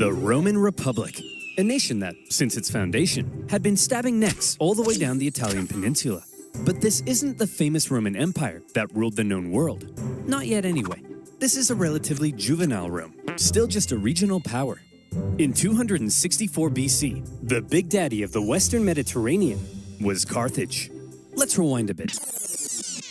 The Roman Republic, a nation that, since its foundation, had been stabbing necks all the way down the Italian peninsula. But this isn't the famous Roman Empire that ruled the known world. Not yet anyway. This is a relatively juvenile Rome, still just a regional power. In 264 BC, the big daddy of the Western Mediterranean was Carthage. Let's rewind a bit.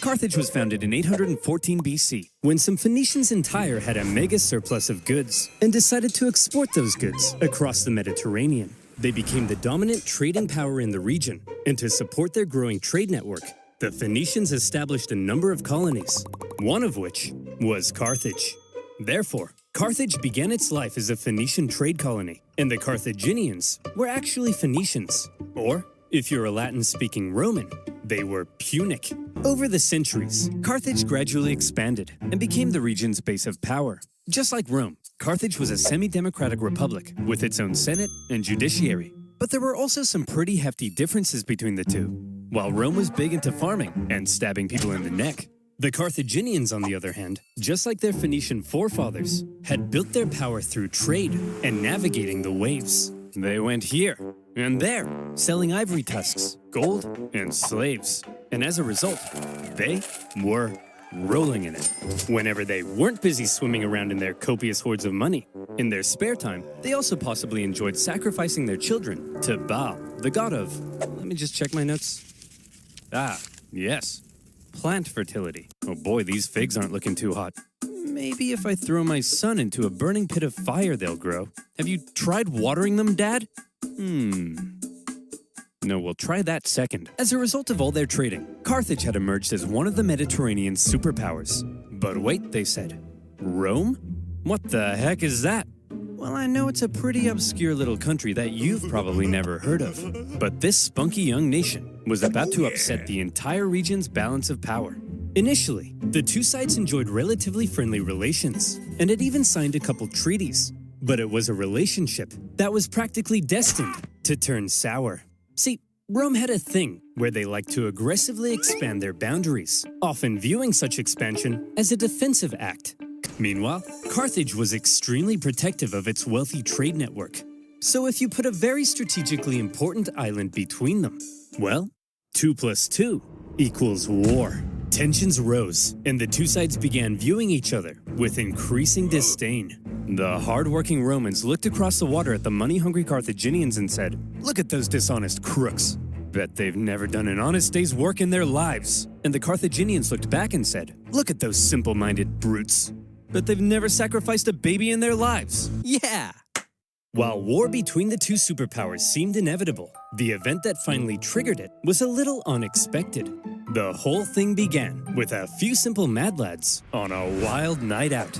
Carthage was founded in 814 BC, when some Phoenicians in Tyre had a mega surplus of goods and decided to export those goods across the Mediterranean. They became the dominant trading power in the region, and to support their growing trade network, the Phoenicians established a number of colonies, one of which was Carthage. Therefore, Carthage began its life as a Phoenician trade colony, and the Carthaginians were actually Phoenicians, or, if you're a Latin-speaking Roman, they were Punic. Over the centuries, Carthage gradually expanded and became the region's base of power. Just like Rome, Carthage was a semi-democratic republic with its own senate and judiciary. But there were also some pretty hefty differences between the two. While Rome was big into farming and stabbing people in the neck, the Carthaginians, on the other hand, just like their Phoenician forefathers, had built their power through trade and navigating the waves. They went here and there, selling ivory tusks, gold, and slaves. And as a result, they were rolling in it. Whenever they weren't busy swimming around in their copious hoards of money, in their spare time, they also possibly enjoyed sacrificing their children to Baal, the god of... Let me just check my notes. Yes. Plant fertility. Oh boy, these figs aren't looking too hot. Maybe if I throw my son into a burning pit of fire, they'll grow. Have you tried watering them, Dad? No, we'll try that second. As a result of all their trading, Carthage had emerged as one of the Mediterranean's superpowers. But wait, they said. Rome? What the heck is that? Well, I know it's a pretty obscure little country that you've probably never heard of. But this spunky young nation was about to upset the entire region's balance of power. Initially, the two sides enjoyed relatively friendly relations, and had even signed a couple treaties. But it was a relationship that was practically destined to turn sour. See, Rome had a thing where they liked to aggressively expand their boundaries, often viewing such expansion as a defensive act. Meanwhile, Carthage was extremely protective of its wealthy trade network. So if you put a very strategically important island between them, well, 2 + 2 = war. Tensions rose, and the two sides began viewing each other with increasing disdain. The hard-working Romans looked across the water at the money-hungry Carthaginians and said, "Look at those dishonest crooks. Bet they've never done an honest day's work in their lives." And the Carthaginians looked back and said, "Look at those simple-minded brutes. Bet they've never sacrificed a baby in their lives." Yeah! While war between the two superpowers seemed inevitable, the event that finally triggered it was a little unexpected. The whole thing began with a few simple mad lads on a wild night out.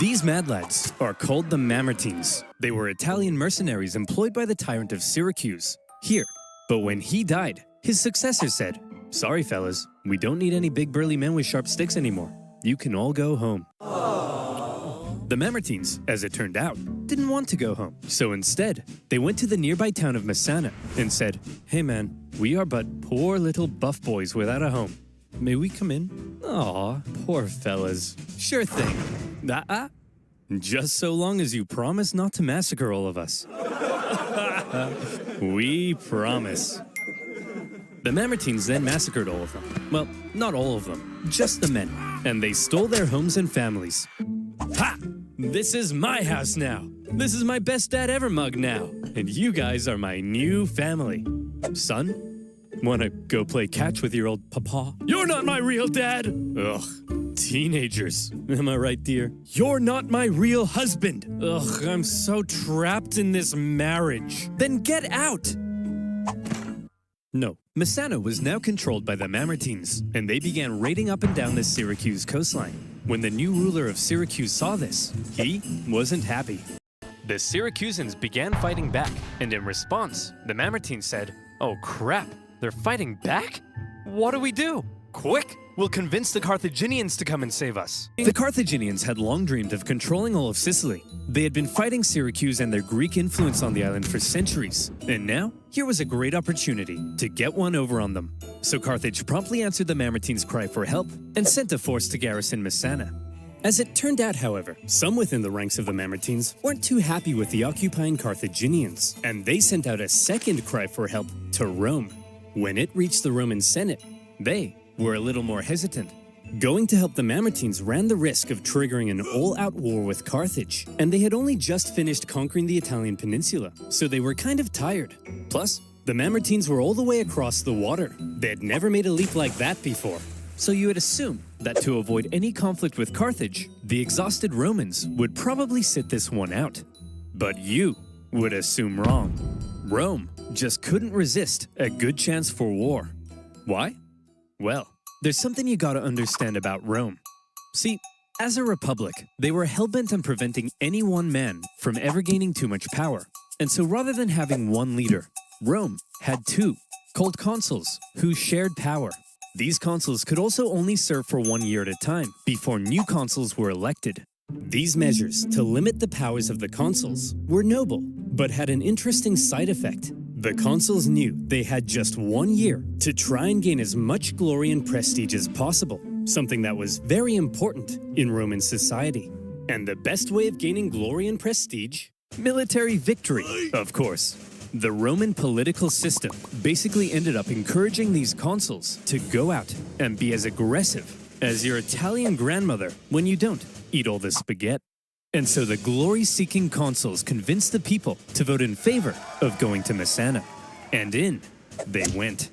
These mad lads are called the Mamertines. They were Italian mercenaries employed by the tyrant of Syracuse, here. But when he died, his successor said, "Sorry fellas, we don't need any big burly men with sharp sticks anymore. You can all go home." The Mamertines, as it turned out, didn't want to go home. So instead, they went to the nearby town of Messana and said, "Hey man, we are but poor little buff boys without a home. May we come in?" Aw, poor fellas. Sure thing. Just so long as you promise not to massacre all of us. We promise. The Mamertines then massacred all of them. Well, not all of them, just the men. And they stole their homes and families. Ha! This is my house now. This is my best dad ever mug now. And you guys are my new family. Son, wanna go play catch with your old papa? You're not my real dad! Ugh, teenagers. Am I right, dear? You're not my real husband. Ugh, I'm so trapped in this marriage. Then get out! No, Messana was now controlled by the Mamertines, and they began raiding up and down the Syracuse coastline. When the new ruler of Syracuse saw this, he wasn't happy. The Syracusans began fighting back, and in response, the Mamertines said, "Oh crap, they're fighting back? What do we do? Quick, we'll convince the Carthaginians to come and save us." The Carthaginians had long dreamed of controlling all of Sicily. They had been fighting Syracuse and their Greek influence on the island for centuries, and now, here was a great opportunity to get one over on them. So Carthage promptly answered the Mamertines' cry for help and sent a force to garrison Messana. As it turned out, however, some within the ranks of the Mamertines weren't too happy with the occupying Carthaginians, and they sent out a second cry for help to Rome. When it reached the Roman Senate, they were a little more hesitant. Going to help the Mamertines ran the risk of triggering an all-out war with Carthage, and they had only just finished conquering the Italian peninsula, so they were kind of tired. Plus, the Mamertines were all the way across the water. They had never made a leap like that before. So you would assume that to avoid any conflict with Carthage, the exhausted Romans would probably sit this one out. But you would assume wrong. Rome just couldn't resist a good chance for war. Why? Well, there's something you gotta understand about Rome. See, as a republic, they were hell-bent on preventing any one man from ever gaining too much power. And so rather than having one leader, Rome had two, called consuls, who shared power. These consuls could also only serve for 1 year at a time before new consuls were elected. These measures to limit the powers of the consuls were noble, but had an interesting side effect. The consuls knew they had just 1 year to try and gain as much glory and prestige as possible, something that was very important in Roman society. And the best way of gaining glory and prestige? Military victory, of course. The Roman political system basically ended up encouraging these consuls to go out and be as aggressive as your Italian grandmother when you don't eat all the spaghetti. And so the glory-seeking consuls convinced the people to vote in favor of going to Messana. And in they went.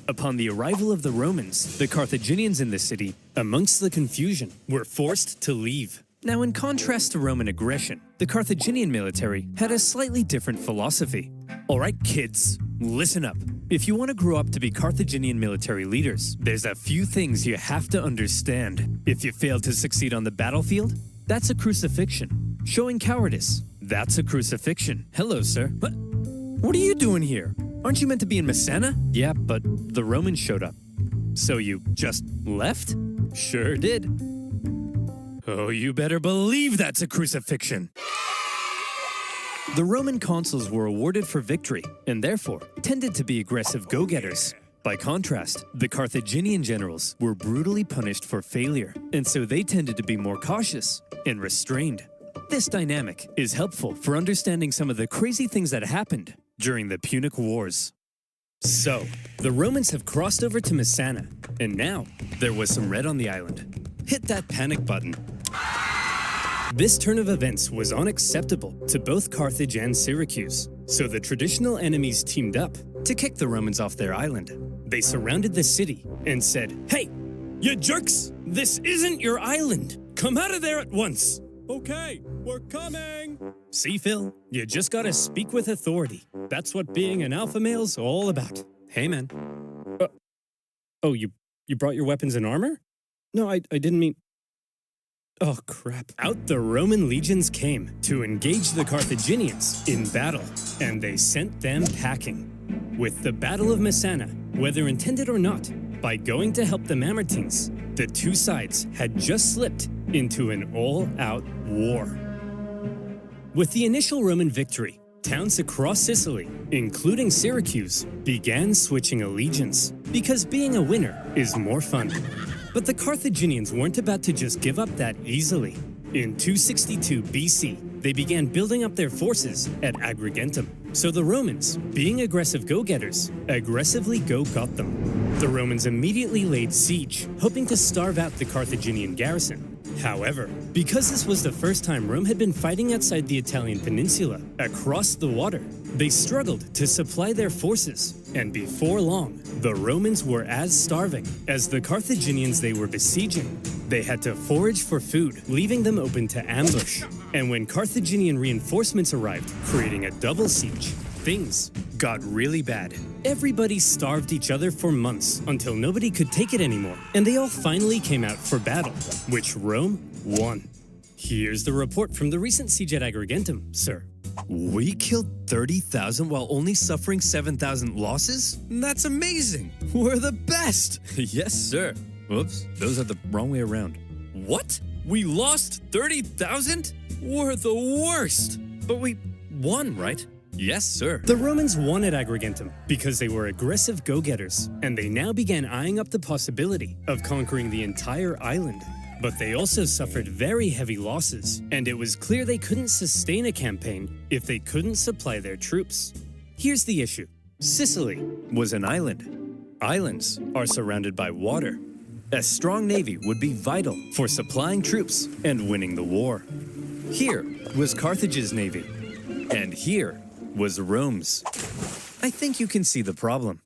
Upon the arrival of the Romans, the Carthaginians in the city, amongst the confusion, were forced to leave. Now, in contrast to Roman aggression, the Carthaginian military had a slightly different philosophy. All right, kids, listen up. If you want to grow up to be Carthaginian military leaders, there's a few things you have to understand. If you fail to succeed on the battlefield, that's a crucifixion. Showing cowardice, that's a crucifixion. Hello, sir. What are you doing here? Aren't you meant to be in Messana? Yeah, but the Romans showed up. So you just left? Sure did. Oh, you better believe that's a crucifixion. The Roman consuls were awarded for victory, and therefore tended to be aggressive go-getters. By contrast, the Carthaginian generals were brutally punished for failure, and so they tended to be more cautious and restrained. This dynamic is helpful for understanding some of the crazy things that happened during the Punic Wars. So, the Romans have crossed over to Messana, and now there was some red on the island. Hit that panic button. This turn of events was unacceptable to both Carthage and Syracuse, so the traditional enemies teamed up to kick the Romans off their island. They surrounded the city and said, "Hey, you jerks! This isn't your island! Come out of there at once!" "Okay, we're coming!" See, Phil, you just gotta speak with authority. That's what being an alpha male's all about. Hey, man. Oh, you brought your weapons and armor? No, I didn't mean... Oh, crap. Out the Roman legions came to engage the Carthaginians in battle, and they sent them packing. With the Battle of Messana, whether intended or not, by going to help the Mamertines, the two sides had just slipped into an all-out war. With the initial Roman victory, towns across Sicily, including Syracuse, began switching allegiance, because being a winner is more fun. But the Carthaginians weren't about to just give up that easily. In 262 BC, they began building up their forces at Agrigentum. So the Romans, being aggressive go-getters, aggressively go-got them. The Romans immediately laid siege, hoping to starve out the Carthaginian garrison. However, because this was the first time Rome had been fighting outside the Italian peninsula, across the water, they struggled to supply their forces, and before long, the Romans were as starving as the Carthaginians they were besieging. They had to forage for food, leaving them open to ambush. And when Carthaginian reinforcements arrived, creating a double siege, things got really bad. Everybody starved each other for months until nobody could take it anymore, and they all finally came out for battle, which Rome won. Here's the report from the recent siege at Agrigentum, sir. We killed 30,000 while only suffering 7,000 losses? That's amazing! We're the best! Yes, sir. Whoops, those are the wrong way around. What? We lost 30,000? We're the worst! But we won, right? Yes, sir. The Romans won at Agrigentum because they were aggressive go-getters, and they now began eyeing up the possibility of conquering the entire island. But they also suffered very heavy losses, and it was clear they couldn't sustain a campaign if they couldn't supply their troops. Here's the issue. Sicily was an island. Islands are surrounded by water. A strong navy would be vital for supplying troops and winning the war. Here was Carthage's navy, and here was Rome's. I think you can see the problem.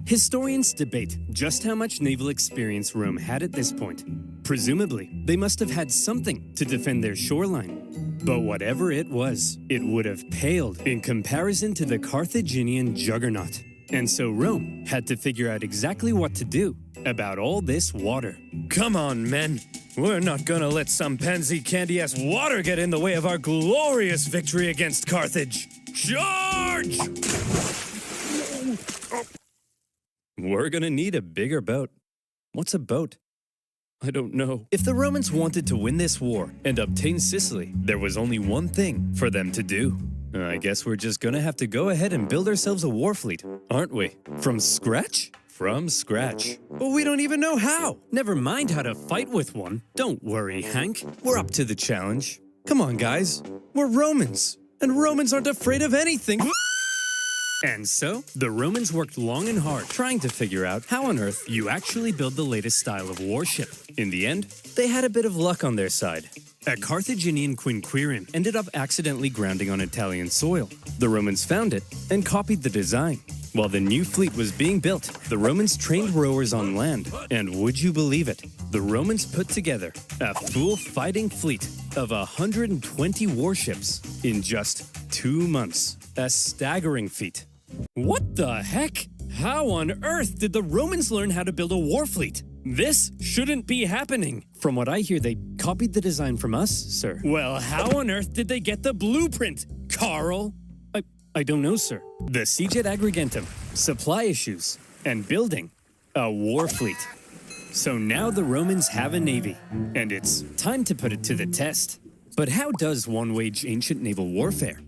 Historians debate just how much naval experience Rome had at this point. Presumably, they must have had something to defend their shoreline. But whatever it was, it would have paled in comparison to the Carthaginian juggernaut. And so Rome had to figure out exactly what to do about all this water. Come on, men. We're not gonna let some pansy candy-ass water get in the way of our glorious victory against Carthage. Charge! We're gonna need a bigger boat. What's a boat? I don't know. If the Romans wanted to win this war and obtain Sicily, there was only one thing for them to do. I guess we're just gonna have to go ahead and build ourselves a war fleet, aren't we? From scratch? From scratch. But we don't even know how. Never mind how to fight with one. Don't worry, Hank. We're up to the challenge. Come on, guys. We're Romans. And Romans aren't afraid of anything. And so, the Romans worked long and hard trying to figure out how on earth you actually build the latest style of warship. In the end, they had a bit of luck on their side. A Carthaginian quinquereme ended up accidentally grounding on Italian soil. The Romans found it and copied the design. While the new fleet was being built, the Romans trained rowers on land. And would you believe it? The Romans put together a full fighting fleet of 120 warships in just 2 months. A staggering feat. What the heck? How on earth did the Romans learn how to build a war fleet? This shouldn't be happening. From what I hear, they copied the design from us, sir. Well, how on earth did they get the blueprint, Carl? I don't know, sir. The siege at Agrigentum, supply issues, and building a war fleet. So now the Romans have a navy, and it's time to put it to the test. But how does one wage ancient naval warfare?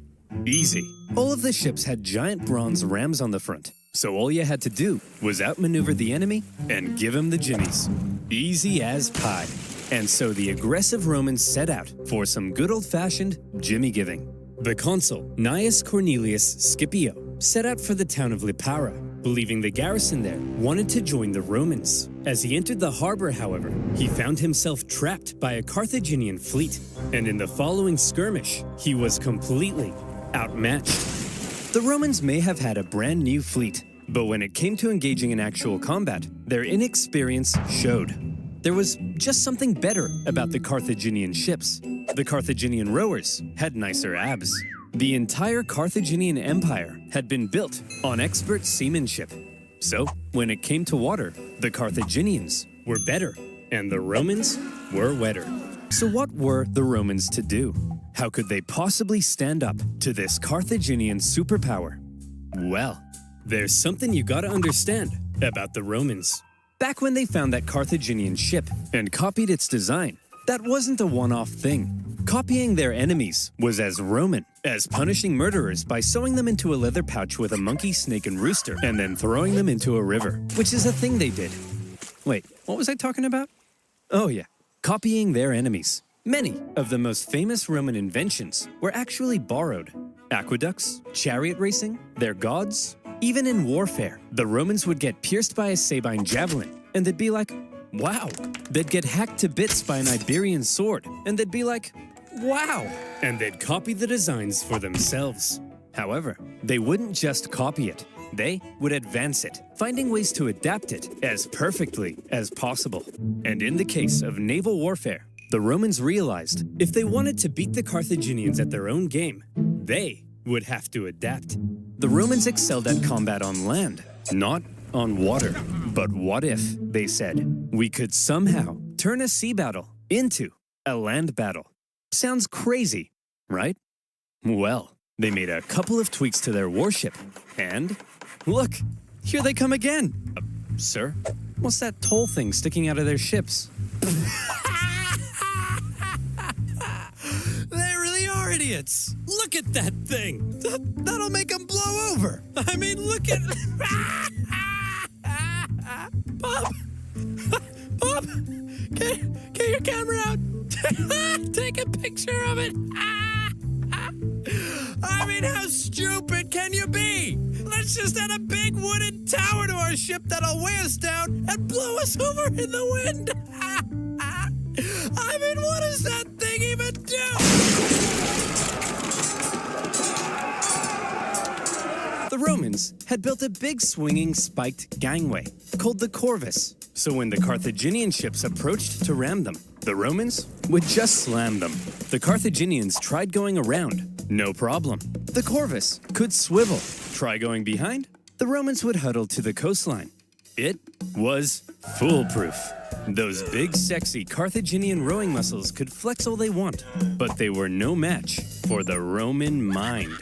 Easy. All of the ships had giant bronze rams on the front, so all you had to do was outmaneuver the enemy and give him the jimmies. Easy as pie. And so the aggressive Romans set out for some good old-fashioned jimmy giving. The consul, Gnaeus Cornelius Scipio, set out for the town of Lipara, believing the garrison there wanted to join the Romans. As he entered the harbor, however, he found himself trapped by a Carthaginian fleet, and in the following skirmish, he was completely outmatched. The Romans may have had a brand new fleet, but when it came to engaging in actual combat, their inexperience showed. There was just something better about the Carthaginian ships. The Carthaginian rowers had nicer abs. The entire Carthaginian Empire had been built on expert seamanship. So, when it came to water, the Carthaginians were better, and the Romans were wetter. So what were the Romans to do? How could they possibly stand up to this Carthaginian superpower? Well, there's something you gotta understand about the Romans. Back when they found that Carthaginian ship and copied its design, that wasn't a one-off thing. Copying their enemies was as Roman as punishing murderers by sewing them into a leather pouch with a monkey, snake, and rooster, and then throwing them into a river, which is a thing they did. Wait, what was I talking about? Oh yeah, copying their enemies. Many of the most famous Roman inventions were actually borrowed. Aqueducts, chariot racing, their gods. Even in warfare, the Romans would get pierced by a Sabine javelin, and they'd be like, wow. They'd get hacked to bits by an Iberian sword, and they'd be like, wow. And they'd copy the designs for themselves. However, they wouldn't just copy it. They would advance it, finding ways to adapt it as perfectly as possible. And in the case of naval warfare, the Romans realized if they wanted to beat the Carthaginians at their own game, they would have to adapt. The Romans excelled at combat on land, not on water. But what if, they said, we could somehow turn a sea battle into a land battle? Sounds crazy, right? Well, they made a couple of tweaks to their warship, and look, here they come again. Sir, what's that toll thing sticking out of their ships? They really are idiots. Look at that thing. That'll make them blow over. I mean, look at... Bob! Bob! Get your camera out. Take a picture of it. I mean, how stupid can you be? Let's just add a big wooden tower to our ship that'll weigh us down and blow us over in the wind. I mean, what does that thing even do? The Romans had built a big swinging spiked gangway called the Corvus, so when the Carthaginian ships approached to ram them, the Romans would just slam them. The Carthaginians tried going around, no problem. The Corvus could swivel. Try going behind, the Romans would huddle to the coastline. It was foolproof. Those big, sexy Carthaginian rowing muscles could flex all they want, but they were no match for the Roman mind.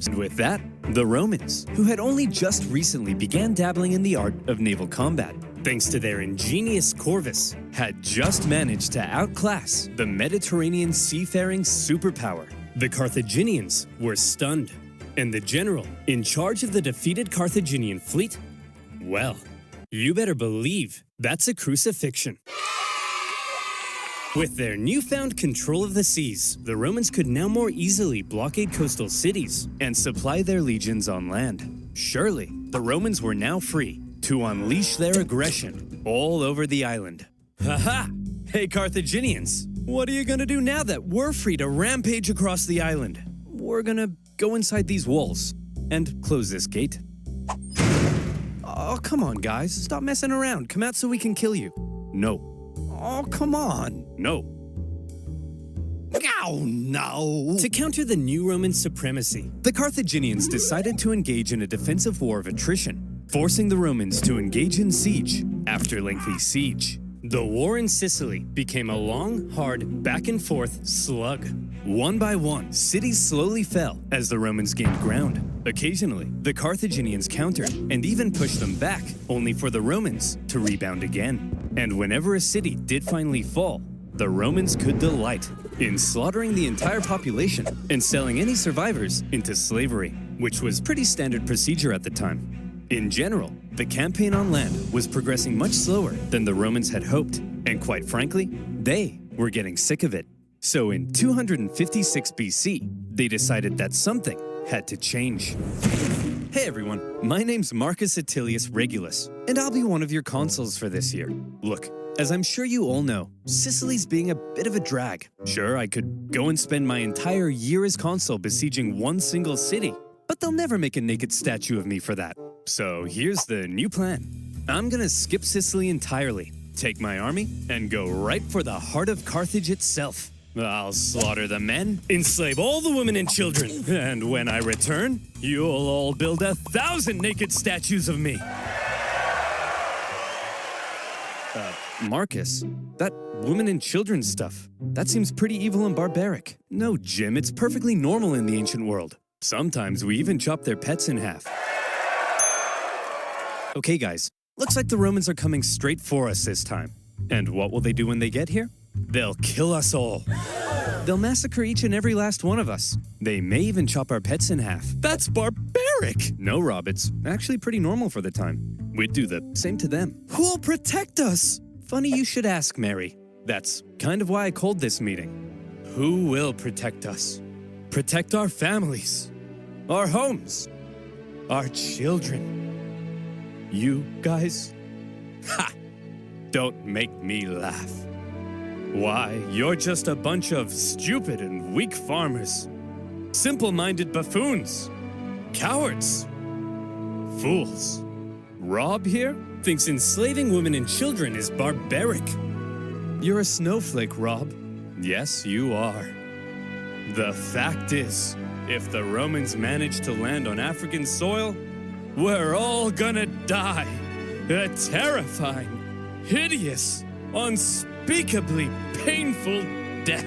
And with that, the Romans, who had only just recently began dabbling in the art of naval combat, thanks to their ingenious Corvus, had just managed to outclass the Mediterranean seafaring superpower. The Carthaginians were stunned, and the general in charge of the defeated Carthaginian fleet, well, you better believe that's a crucifixion. With their newfound control of the seas, the Romans could now more easily blockade coastal cities and supply their legions on land. Surely, the Romans were now free to unleash their aggression all over the island. Haha! Hey Carthaginians, what are you gonna do now that we're free to rampage across the island? We're gonna go inside these walls and close this gate. Oh, come on, guys. Stop messing around. Come out so we can kill you. No. Oh, come on. No. Oh, no. To counter the new Roman supremacy, the Carthaginians decided to engage in a defensive war of attrition, forcing the Romans to engage in siege after lengthy siege. The war in Sicily became a long, hard, back-and-forth slug. One by one, cities slowly fell as the Romans gained ground. Occasionally, the Carthaginians countered and even pushed them back, only for the Romans to rebound again. And whenever a city did finally fall, the Romans could delight in slaughtering the entire population and selling any survivors into slavery, which was pretty standard procedure at the time. In general, the campaign on land was progressing much slower than the Romans had hoped, and quite frankly, they were getting sick of it. So in 256 BC, they decided that something had to change. Hey everyone, my name's Marcus Attilius Regulus, and I'll be one of your consuls for this year. Look, as I'm sure you all know, Sicily's being a bit of a drag. Sure, I could go and spend my entire year as consul besieging one single city, but they'll never make a naked statue of me for that. So here's the new plan. I'm gonna skip Sicily entirely, take my army, and go right for the heart of Carthage itself. I'll slaughter the men, enslave all the women and children, and when I return, you'll all build 1,000 naked statues of me. Marcus, that women and children stuff, that seems pretty evil and barbaric. No, Jim, it's perfectly normal in the ancient world. Sometimes we even chop their pets in half. Okay, guys, looks like the Romans are coming straight for us this time. And what will they do when they get here? They'll kill us all. They'll massacre each and every last one of us. They may even chop our pets in half. That's barbaric! No, Rob, it's actually pretty normal for the time. We'd do the same to them. Who'll protect us? Funny you should ask, Mary. That's kind of why I called this meeting. Who will protect us? Protect our families, our homes, our children. You guys? Ha! Don't make me laugh. Why, you're just a bunch of stupid and weak farmers. Simple-minded buffoons. Cowards. Fools. Rob here thinks enslaving women and children is barbaric. You're a snowflake, Rob. Yes, you are. The fact is, if the Romans manage to land on African soil, we're all gonna die. A terrifying, hideous, unspeakably painful death.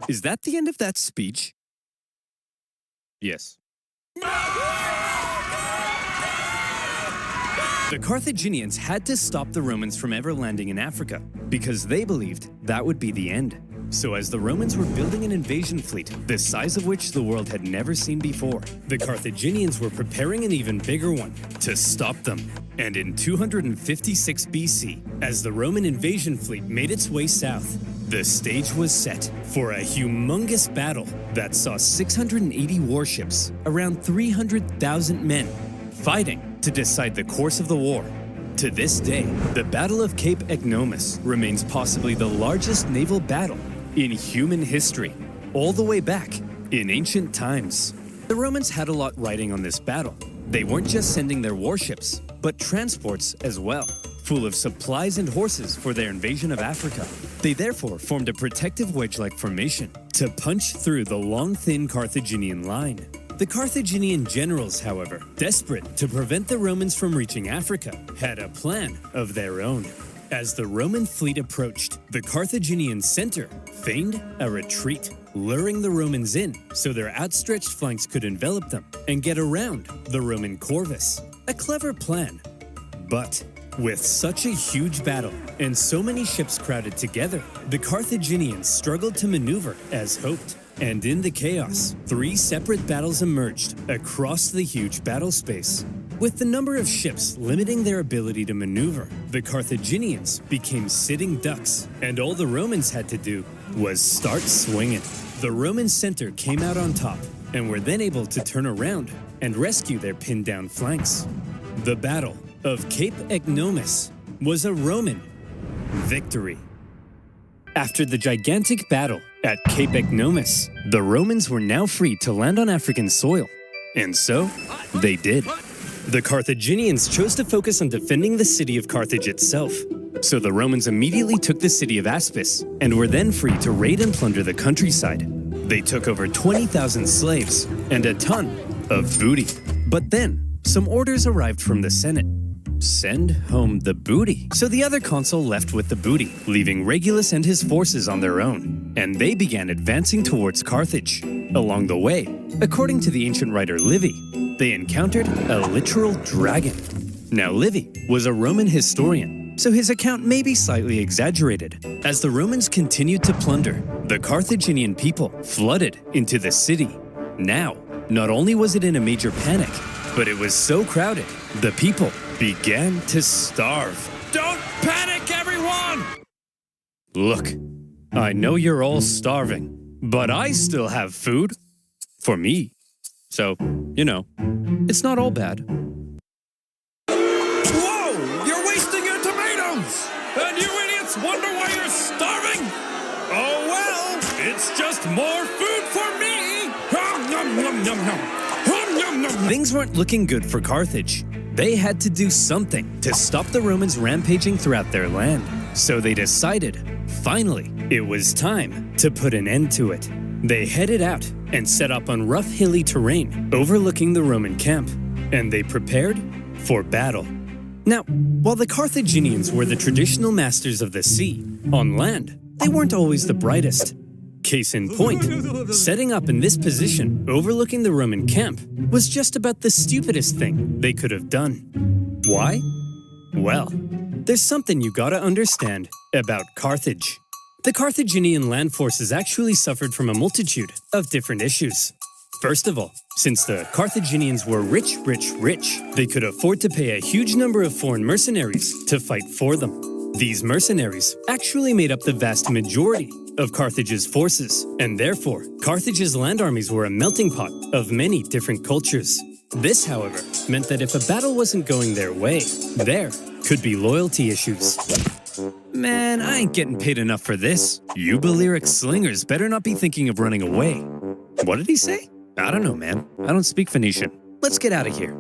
Is that the end of that speech? Yes. The Carthaginians had to stop the Romans from ever landing in Africa because they believed that would be the end. So as the Romans were building an invasion fleet, the size of which the world had never seen before, the Carthaginians were preparing an even bigger one to stop them. And in 256 BC, as the Roman invasion fleet made its way south, the stage was set for a humongous battle that saw 680 warships, around 300,000 men, fighting to decide the course of the war. To this day, the Battle of Cape Ignomus remains possibly the largest naval battle in human history, all the way back in ancient times. The Romans had a lot riding on this battle. They weren't just sending their warships, but transports as well, full of supplies and horses for their invasion of Africa. They therefore formed a protective wedge-like formation to punch through the long, thin Carthaginian line. The Carthaginian generals, however, desperate to prevent the Romans from reaching Africa, had a plan of their own. As the Roman fleet approached, the Carthaginian center feigned a retreat, luring the Romans in so their outstretched flanks could envelop them and get around the Roman corvus. A clever plan. But with such a huge battle and so many ships crowded together, the Carthaginians struggled to maneuver as hoped. And in the chaos, 3 separate battles emerged across the huge battle space. With the number of ships limiting their ability to maneuver, the Carthaginians became sitting ducks, and all the Romans had to do was start swinging. The Roman center came out on top, and were then able to turn around and rescue their pinned-down flanks. The Battle of Cape Ignomus was a Roman victory. After the gigantic battle at Cape Ignomus, the Romans were now free to land on African soil. And so, they did. The Carthaginians chose to focus on defending the city of Carthage itself. So the Romans immediately took the city of Aspis and were then free to raid and plunder the countryside. They took over 20,000 slaves and a ton of booty. But then, some orders arrived from the Senate. Send home the booty. So the other consul left with the booty, leaving Regulus and his forces on their own, and they began advancing towards Carthage. Along the way, according to the ancient writer Livy, they encountered a literal dragon. Now Livy was a Roman historian, so his account may be slightly exaggerated. As the Romans continued to plunder, the Carthaginian people flooded into the city. Now, not only was it in a major panic, but it was so crowded, the people began to starve. Don't panic, everyone! Look, I know you're all starving, but I still have food. For me. So, you know, it's not all bad. Whoa! You're wasting your tomatoes! And you idiots wonder why you're starving? Oh well, it's just more food for me! Nom, nom, nom, nom. Things weren't looking good for Carthage. They had to do something to stop the Romans rampaging throughout their land. So they decided, finally, it was time to put an end to it. They headed out and set up on rough hilly terrain overlooking the Roman camp, and they prepared for battle. Now, while the Carthaginians were the traditional masters of the sea, on land, they weren't always the brightest. Case in point, setting up in this position overlooking the Roman camp was just about the stupidest thing they could have done. Why? Well, there's something you gotta understand about Carthage. The Carthaginian land forces actually suffered from a multitude of different issues. First of all, since the Carthaginians were rich, they could afford to pay a huge number of foreign mercenaries to fight for them. These mercenaries actually made up the vast majority of Carthage's forces, and therefore, Carthage's land armies were a melting pot of many different cultures. This, however, meant that if a battle wasn't going their way, there could be loyalty issues. Man, I ain't getting paid enough for this. You Balearic slingers better not be thinking of running away. What did he say? I don't know, man. I don't speak Phoenician. Let's get out of here.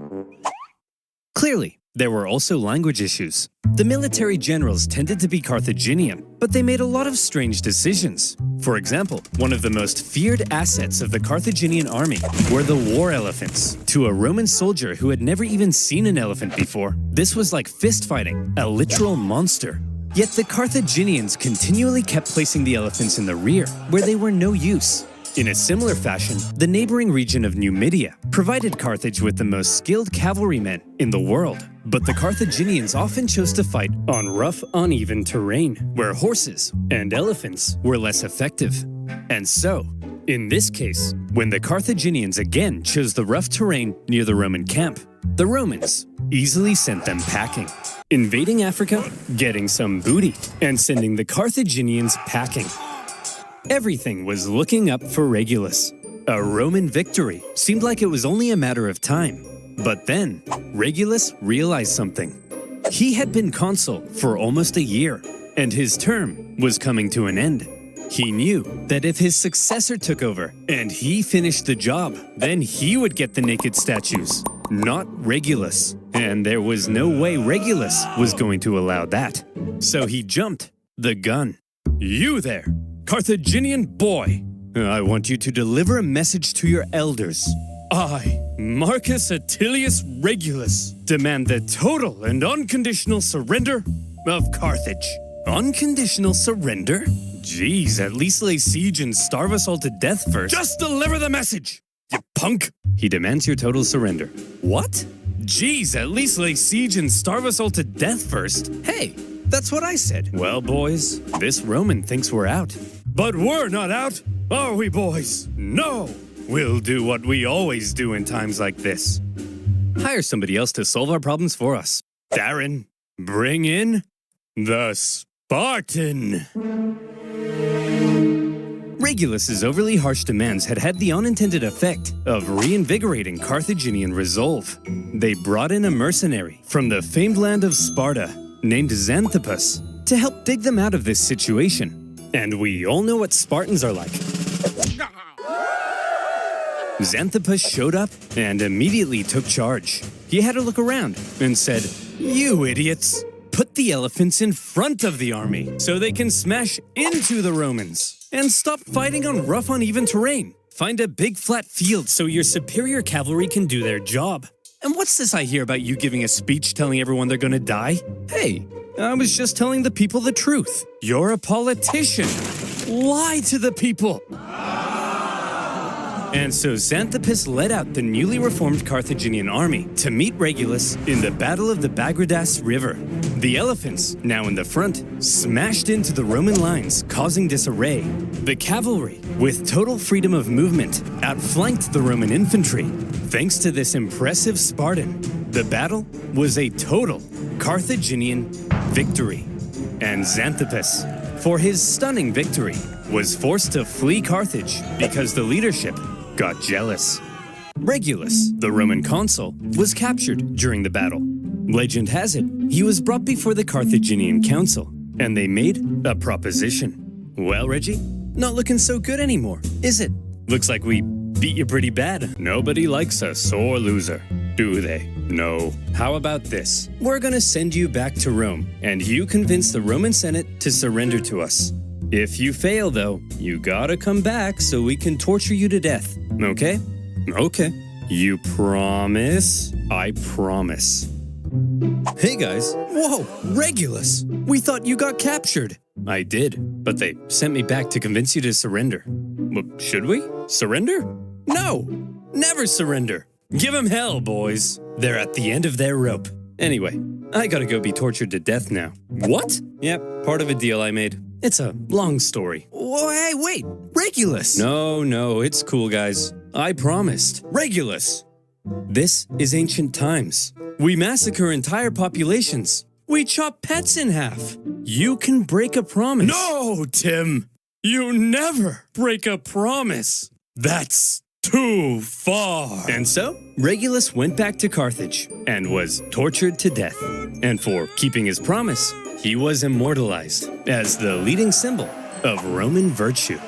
Clearly, there were also language issues. The military generals tended to be Carthaginian, but they made a lot of strange decisions. For example, one of the most feared assets of the Carthaginian army were the war elephants. To a Roman soldier who had never even seen an elephant before, this was like fist fighting, a literal monster. Yet the Carthaginians continually kept placing the elephants in the rear, where they were no use. In a similar fashion, the neighboring region of Numidia provided Carthage with the most skilled cavalrymen in the world. But the Carthaginians often chose to fight on rough, uneven terrain, where horses and elephants were less effective. And so, in this case, when the Carthaginians again chose the rough terrain near the Roman camp, the Romans easily sent them packing. Invading Africa, getting some booty, and sending the Carthaginians packing. Everything was looking up for Regulus. A Roman victory seemed like it was only a matter of time. But then, Regulus realized something. He had been consul for almost a year, and his term was coming to an end. He knew that if his successor took over and he finished the job, then he would get the naked statues, not Regulus. And there was no way Regulus was going to allow that. So he jumped the gun. You there, Carthaginian boy! I want you to deliver a message to your elders. I, Marcus Attilius Regulus, demand the total and unconditional surrender of Carthage. Unconditional surrender? Jeez, at least lay siege and starve us all to death first. Just deliver the message, you punk! He demands your total surrender. What? Jeez, at least lay siege and starve us all to death first. Hey, that's what I said. Well, boys, this Roman thinks we're out. But we're not out, are we, boys? No! We'll do what we always do in times like this. Hire somebody else to solve our problems for us. Darren, bring in the Spartan. Regulus's overly harsh demands had the unintended effect of reinvigorating Carthaginian resolve. They brought in a mercenary from the famed land of Sparta named Xanthippus to help dig them out of this situation. And we all know what Spartans are like. Xanthippus showed up and immediately took charge. He had a look around and said, "You idiots! Put the elephants in front of the army so they can smash into the Romans. And stop fighting on rough, uneven terrain. Find a big flat field so your superior cavalry can do their job. And what's this I hear about you giving a speech telling everyone they're gonna die? Hey, I was just telling the people the truth. You're a politician. Lie to the people." And so Xanthippus led out the newly reformed Carthaginian army to meet Regulus in the Battle of the Bagridas River. The elephants, now in the front, smashed into the Roman lines, causing disarray. The cavalry, with total freedom of movement, outflanked the Roman infantry. Thanks to this impressive Spartan, the battle was a total Carthaginian victory. And Xanthippus, for his stunning victory, was forced to flee Carthage because the leadership got jealous. Regulus, the Roman consul, was captured during the battle. Legend has it, he was brought before the Carthaginian council, and they made a proposition. Well, Reggie, not looking so good anymore, is it? Looks like we beat you pretty bad. Nobody likes a sore loser, do they? No. How about this? We're gonna send you back to Rome, and you convince the Roman Senate to surrender to us. If you fail, though, you gotta come back so we can torture you to death, okay? Okay. You promise? I promise. Hey guys. Whoa, Regulus! We thought you got captured. I did, but they sent me back to convince you to surrender. Well, should we? Surrender? No! Never surrender! Give 'em hell, boys. They're at the end of their rope. Anyway, I gotta go be tortured to death now. What? Yep, part of a deal I made. It's a long story. Oh, hey, wait! Regulus! No, it's cool, guys. I promised. Regulus! This is ancient times. We massacre entire populations. We chop pets in half. You can break a promise. No, Tim! You never break a promise. That's too far. And so, Regulus went back to Carthage and was tortured to death. And for keeping his promise, he was immortalized as the leading symbol of Roman virtue.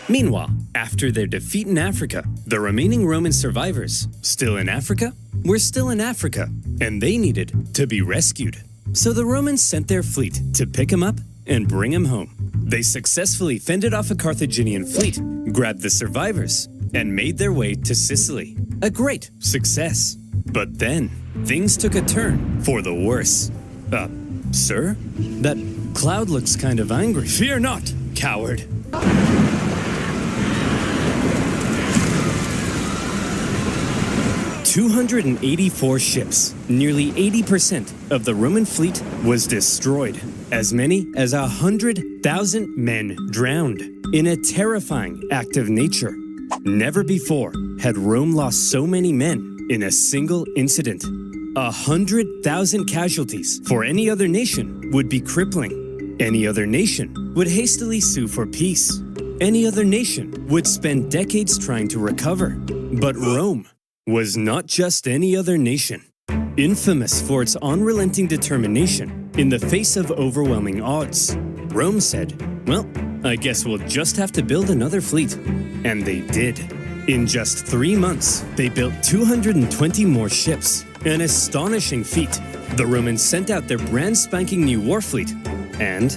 Meanwhile, after their defeat in Africa, the remaining Roman survivors, still in Africa, were still in Africa, and they needed to be rescued. So the Romans sent their fleet to pick him up and bring him home. They successfully fended off a Carthaginian fleet, grabbed the survivors, and made their way to Sicily. A great success. But then, things took a turn for the worse. Sir? That cloud looks kind of angry. Fear not, coward. 284 ships, nearly 80% of the Roman fleet was destroyed. As many as 100,000 men drowned in a terrifying act of nature. Never before had Rome lost so many men in a single incident. 100,000 casualties for any other nation would be crippling. Any other nation would hastily sue for peace. Any other nation would spend decades trying to recover. But Rome was not just any other nation. Infamous for its unrelenting determination in the face of overwhelming odds, Rome said, well, I guess we'll just have to build another fleet. And they did. In just 3 months, they built 220 more ships. An astonishing feat. The Romans sent out their brand spanking new war fleet, and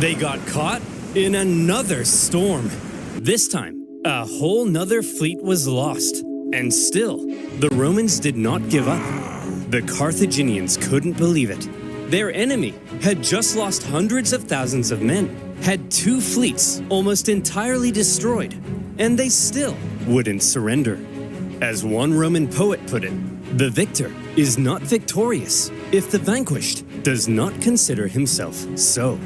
they got caught in another storm. This time, a whole nother fleet was lost. And still, the Romans did not give up. The Carthaginians couldn't believe it. Their enemy had just lost hundreds of thousands of men, had 2 fleets almost entirely destroyed, and they still wouldn't surrender. As one Roman poet put it, the victor is not victorious if the vanquished does not consider himself so.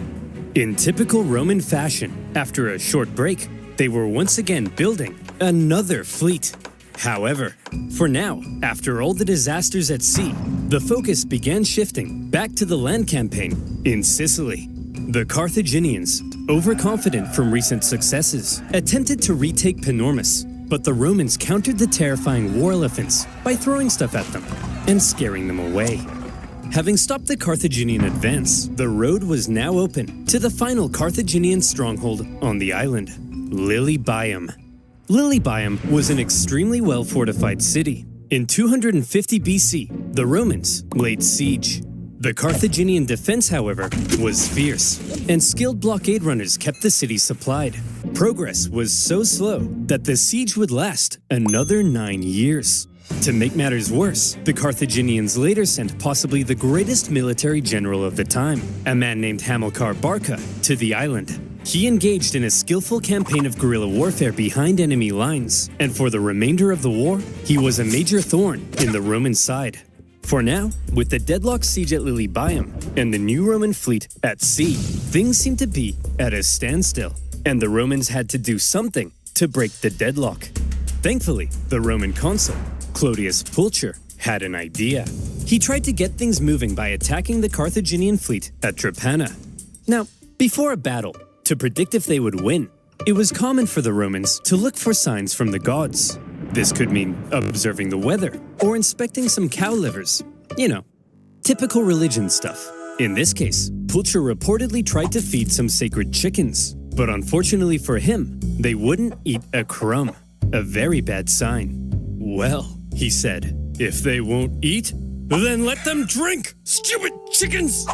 In typical Roman fashion, after a short break, they were once again building another fleet. However, for now, after all the disasters at sea, the focus began shifting back to the land campaign in Sicily. The Carthaginians, overconfident from recent successes, attempted to retake Panormus, but the Romans countered the terrifying war elephants by throwing stuff at them and scaring them away. Having stopped the Carthaginian advance, the road was now open to the final Carthaginian stronghold on the island, Lilybaeum. Lilybaeum was an extremely well-fortified city. In 250 BC, the Romans laid siege. The Carthaginian defense, however, was fierce, and skilled blockade runners kept the city supplied. Progress was so slow that the siege would last another 9 years. To make matters worse, the Carthaginians later sent possibly the greatest military general of the time, a man named Hamilcar Barca, to the island. He engaged in a skillful campaign of guerrilla warfare behind enemy lines, and for the remainder of the war, he was a major thorn in the Roman side. For now, with the deadlocked siege at Lilybaeum and the new Roman fleet at sea, things seemed to be at a standstill, and the Romans had to do something to break the deadlock. Thankfully, the Roman consul, Clodius Pulcher, had an idea. He tried to get things moving by attacking the Carthaginian fleet at Trapana. Now, before a battle, to predict if they would win, it was common for the Romans to look for signs from the gods. This could mean observing the weather or inspecting some cow livers. You know, typical religion stuff. In this case, Pulcher reportedly tried to feed some sacred chickens, but unfortunately for him, they wouldn't eat a crumb. A very bad sign. Well, he said, if they won't eat, then let them drink! Stupid chickens!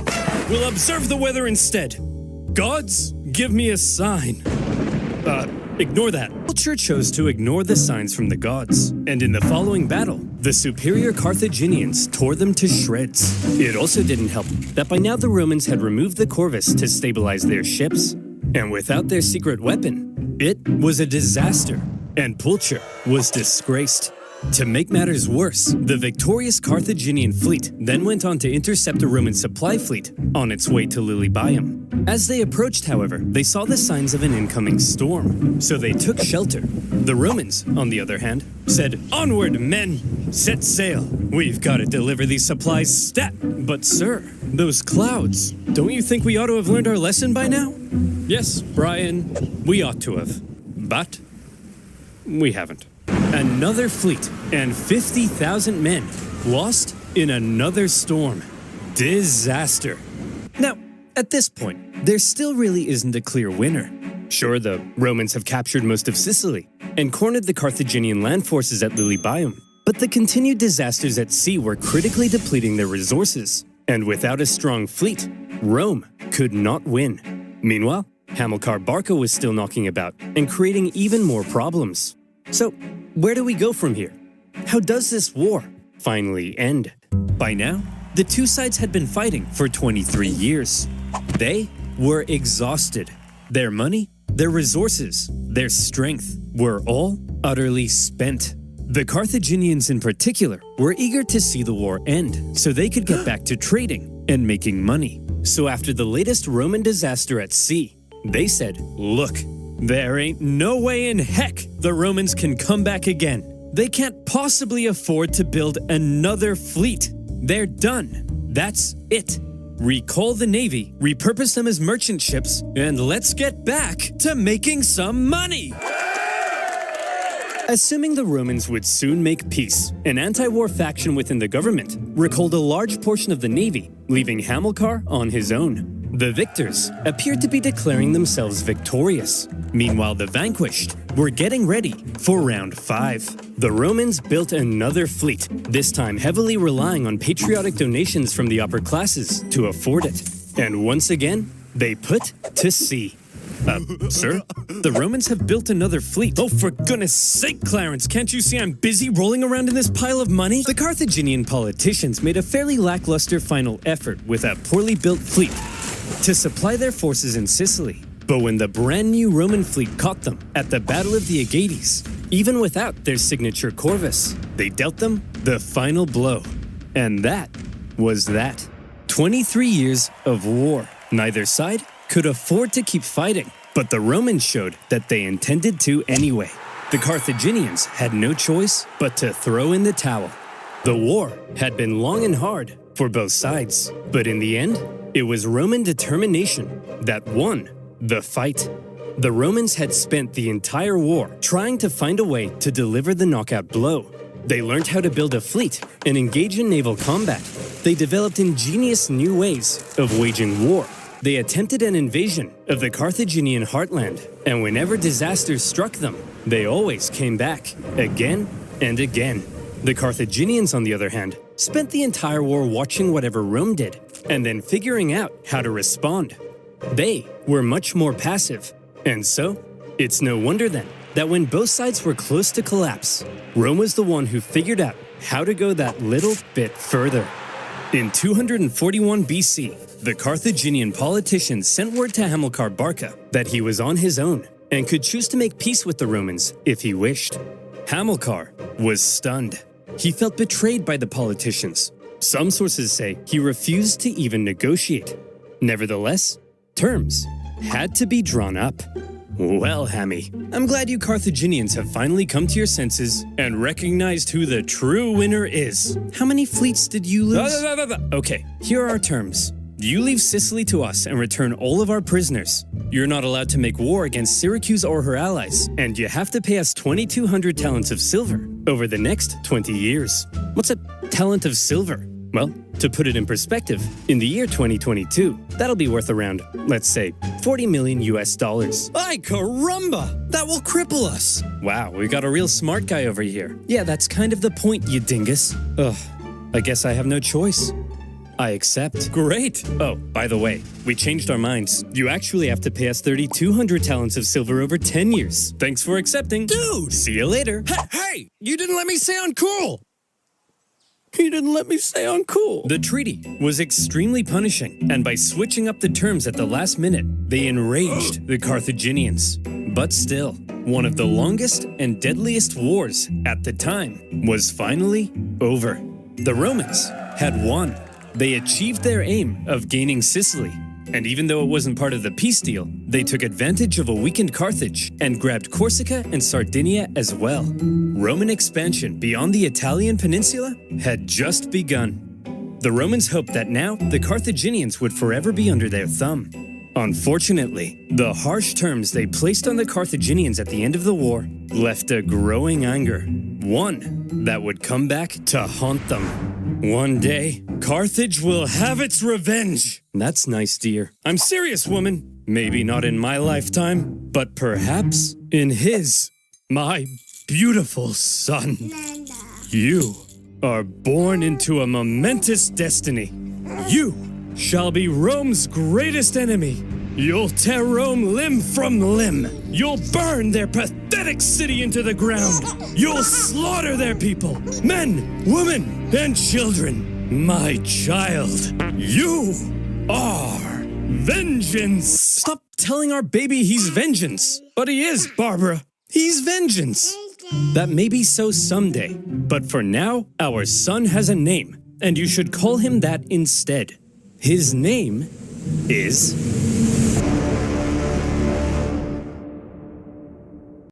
We'll observe the weather instead. Gods, give me a sign. Ignore that. Pulcher chose to ignore the signs from the gods, and in the following battle, the superior Carthaginians tore them to shreds. It also didn't help that by now the Romans had removed the corvus to stabilize their ships, and without their secret weapon, it was a disaster, and Pulcher was disgraced. To make matters worse, the victorious Carthaginian fleet then went on to intercept a Roman supply fleet on its way to Lilybaeum. As they approached, however, they saw the signs of an incoming storm, so they took shelter. The Romans, on the other hand, said, "Onward, men! Set sail! We've got to deliver these supplies stat!" But sir, those clouds, don't you think we ought to have learned our lesson by now? Yes, Brian, we ought to have. But we haven't. Another fleet and 50,000 men lost in another storm. Disaster. Now, at this point, there still really isn't a clear winner. Sure, the Romans have captured most of Sicily and cornered the Carthaginian land forces at Lilybaeum, but the continued disasters at sea were critically depleting their resources, and without a strong fleet, Rome could not win. Meanwhile, Hamilcar Barca was still knocking about and creating even more problems. So, where do we go from here? How does this war finally end? By now, the two sides had been fighting for 23 years. They were exhausted. Their money, their resources, their strength were all utterly spent. The Carthaginians in particular were eager to see the war end so they could get back to trading and making money. So after the latest Roman disaster at sea, they said, look, there ain't no way in heck the Romans can come back again. They can't possibly afford to build another fleet. They're done. That's it. Recall the Navy, repurpose them as merchant ships, and let's get back to making some money! Assuming the Romans would soon make peace, an anti-war faction within the government recalled a large portion of the navy, leaving Hamilcar on his own. The victors appeared to be declaring themselves victorious. Meanwhile, the vanquished were getting ready for round 5. The Romans built another fleet, this time heavily relying on patriotic donations from the upper classes to afford it. And once again, they put to sea. Sir? The Romans have built another fleet. Oh, for goodness sake, Clarence, can't you see I'm busy rolling around in this pile of money? The Carthaginian politicians made a fairly lackluster final effort with a poorly built fleet to supply their forces in Sicily. But when the brand new Roman fleet caught them at the Battle of the Aegates, even without their signature corvus, they dealt them the final blow. And that was that. 23 years of war. Neither side could afford to keep fighting, but the Romans showed that they intended to anyway. The Carthaginians had no choice but to throw in the towel. The war had been long and hard for both sides, but in the end, it was Roman determination that won the fight. The Romans had spent the entire war trying to find a way to deliver the knockout blow. They learned how to build a fleet and engage in naval combat. They developed ingenious new ways of waging war. They attempted an invasion of the Carthaginian heartland, and whenever disasters struck them, they always came back, again and again. The Carthaginians, on the other hand, spent the entire war watching whatever Rome did, and then figuring out how to respond. They were much more passive, and so, it's no wonder then that when both sides were close to collapse, Rome was the one who figured out how to go that little bit further. In 241 BC, the Carthaginian politicians sent word to Hamilcar Barca that he was on his own and could choose to make peace with the Romans if he wished. Hamilcar was stunned. He felt betrayed by the politicians. Some sources say he refused to even negotiate. Nevertheless, terms had to be drawn up. Well, Hammy, I'm glad you Carthaginians have finally come to your senses and recognized who the true winner is. How many fleets did you lose? Okay, here are our terms. You leave Sicily to us and return all of our prisoners. You're not allowed to make war against Syracuse or her allies, and you have to pay us 2,200 talents of silver over the next 20 years. What's a talent of silver? Well, to put it in perspective, in the year 2022, that'll be worth around, let's say, 40 million US dollars. Ay caramba! That will cripple us! Wow, we got a real smart guy over here. Yeah, that's kind of the point, you dingus. Ugh, I guess I have no choice. I accept. Great! Oh, by the way, we changed our minds. You actually have to pay us 3,200 talents of silver over 10 years. Thanks for accepting. Dude! See you later. Hey! You didn't let me say uncool! He didn't let me say uncool. The treaty was extremely punishing, and by switching up the terms at the last minute, they enraged the Carthaginians. But still, one of the longest and deadliest wars at the time was finally over. The Romans had won. They achieved their aim of gaining Sicily, and even though it wasn't part of the peace deal, they took advantage of a weakened Carthage and grabbed Corsica and Sardinia as well. Roman expansion beyond the Italian peninsula had just begun. The Romans hoped that now the Carthaginians would forever be under their thumb. Unfortunately, the harsh terms they placed on the Carthaginians at the end of the war left a growing anger, one that would come back to haunt them. One day, Carthage will have its revenge. That's nice, dear. I'm serious, woman. Maybe not in my lifetime, but perhaps in his. My beautiful son. You are born into a momentous destiny. You shall be Rome's greatest enemy. You'll tear Rome limb from limb. You'll burn their pathetic city into the ground. You'll slaughter their people, men, women, and children. My child, you are vengeance. Stop telling our baby he's vengeance. But he is, Barbara. He's vengeance. That may be so someday, but for now, our son has a name, and you should call him that instead. His name is